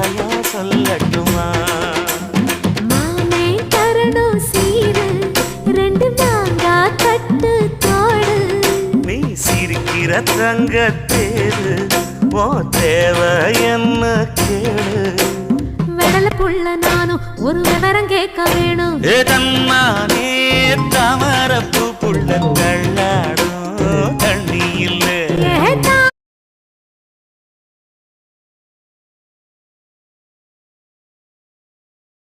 கதையா சொல்லட்டுமா? மாமே தரணும் சீரு, ரெண்டு மாங்கா கட்டு தோடு. நீ சிரிக்கிற தங்கத்தேரு, ஓ தேவை என்ன கேளு. வெடல புள்ள நானும் ஒரு விவரம் கேட்க வேணும். தன்னானே தாமரப்பூ புள்ள தள்ளாடும்